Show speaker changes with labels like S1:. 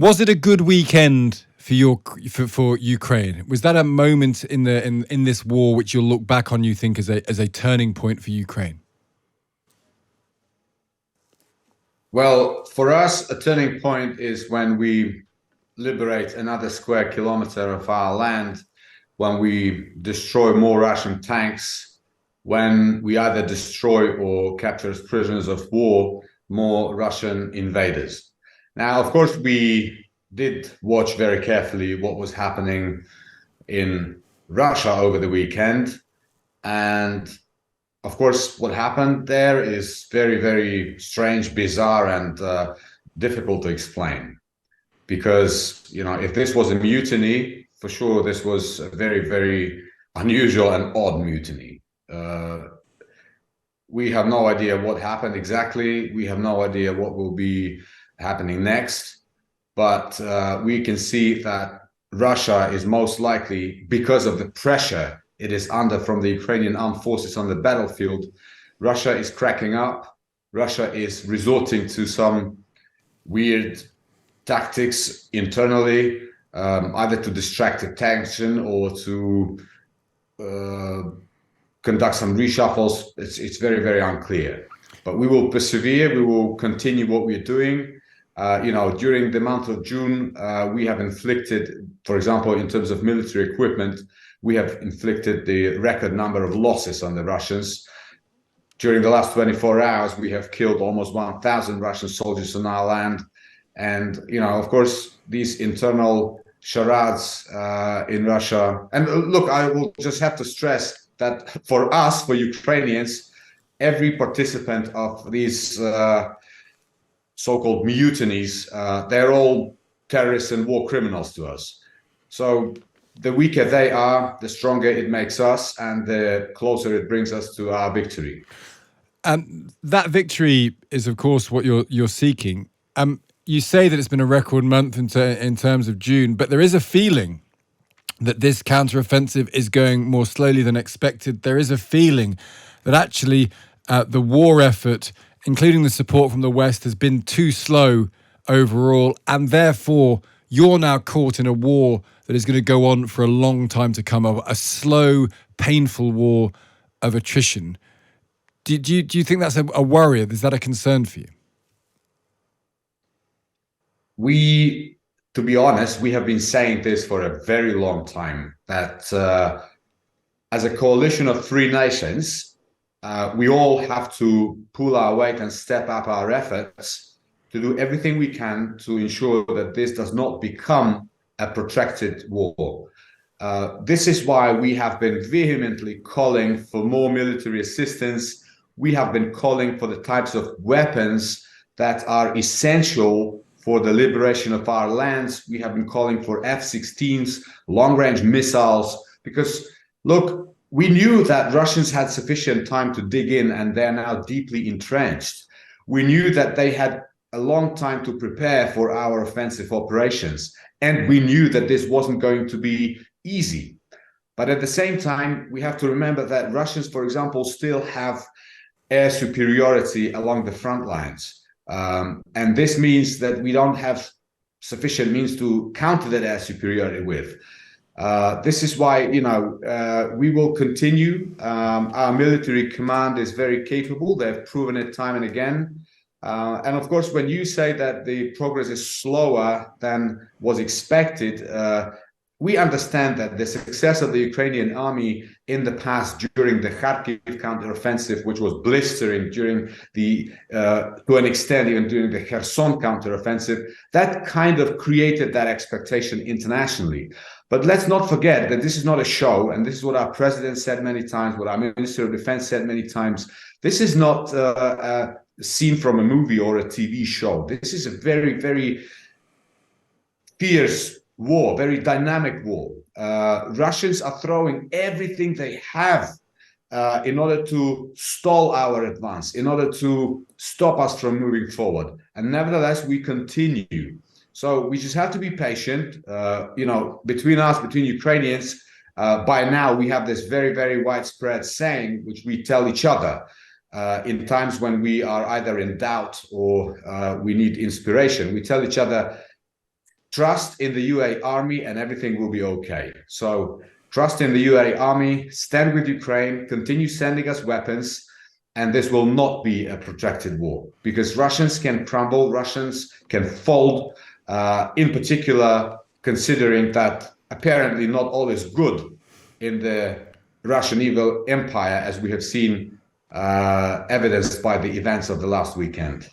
S1: Was it a good weekend for for Ukraine? Was that a moment in this war which you'll look back on, you think, as a turning point for Ukraine?
S2: Well, for us, a turning point is when we liberate another square kilometer of our land, when we destroy more Russian tanks, when we either destroy or capture as prisoners of war more Russian invaders. Now, of course, we did watch very carefully what was happening in Russia over the weekend. And of course, what happened there is very, very strange, bizarre, and difficult to explain. Because, if this was a mutiny, for sure, this was a very, very unusual and odd mutiny. We have no idea what happened exactly. We have no idea what will be happening next. But we can see that Russia is most likely, because of the pressure it is under from the Ukrainian armed forces on the battlefield, Russia is cracking up. Russia is resorting to some weird tactics internally, either to distract attention or to conduct some reshuffles. It's very, very unclear. But we will persevere. We will continue what we're doing. During the month of June, we have inflicted, for example, in terms of military equipment, we have inflicted the record number of losses on the Russians. During the last 24 hours, we have killed almost 1,000 Russian soldiers on our land. And, of course, these internal charades in Russia. And look, I will just have to stress that for us, for Ukrainians, every participant of these so-called mutinies, they're all terrorists and war criminals to us. So the weaker they are, the stronger it makes us, and the closer it brings us to our victory.
S1: That victory is, of course, what you're seeking. You say that it's been a record month in terms of June, but there is a feeling that this counteroffensive is going more slowly than expected. There is a feeling that actually the war effort, including the support from the West, has been too slow overall, and therefore you're now caught in a war that is going to go on for a long time to come, a slow, painful war of attrition. Do you think that's a worry? Is that a concern for you?
S2: To be honest, we have been saying this for a very long time, that as a coalition of three nations, we all have to pull our weight and step up our efforts to do everything we can to ensure that this does not become a protracted war. This is why we have been vehemently calling for more military assistance. We have been calling for the types of weapons that are essential for the liberation of our lands. We have been calling for F-16s, long-range missiles, because, look, we knew that Russians had sufficient time to dig in, and they're now deeply entrenched. We knew that they had a long time to prepare for our offensive operations, and we knew that this wasn't going to be easy. But at the same time, we have to remember that Russians, for example, still have air superiority along the front lines. And this means that we don't have sufficient means to counter that air superiority with. This is why, we will continue. Our military command is very capable. They've proven it time and again. And of course, when you say that the progress is slower than was expected, we understand that the success of the Ukrainian army in the past during the Kharkiv counteroffensive, which was blistering during to an extent, even during the Kherson counteroffensive, that kind of created that expectation internationally. But let's not forget that this is not a show, and this is what our president said many times, what our Minister of Defense said many times. This is not a scene from a movie or a TV show. This is a very, very fierce war, very dynamic war. Russians are throwing everything they have in order to stall our advance, in order to stop us from moving forward. And nevertheless, we continue. So we just have to be patient. Between us, between Ukrainians, by now we have this very, very widespread saying, which we tell each other in times when we are either in doubt or we need inspiration. We tell each other, trust in the UA army and everything will be okay. So trust in the UA army, stand with Ukraine, continue sending us weapons, and this will not be a protracted war because Russians can crumble, Russians can fold, in particular, considering that apparently not all is good in the Russian evil empire, as we have seen evidenced by the events of the last weekend.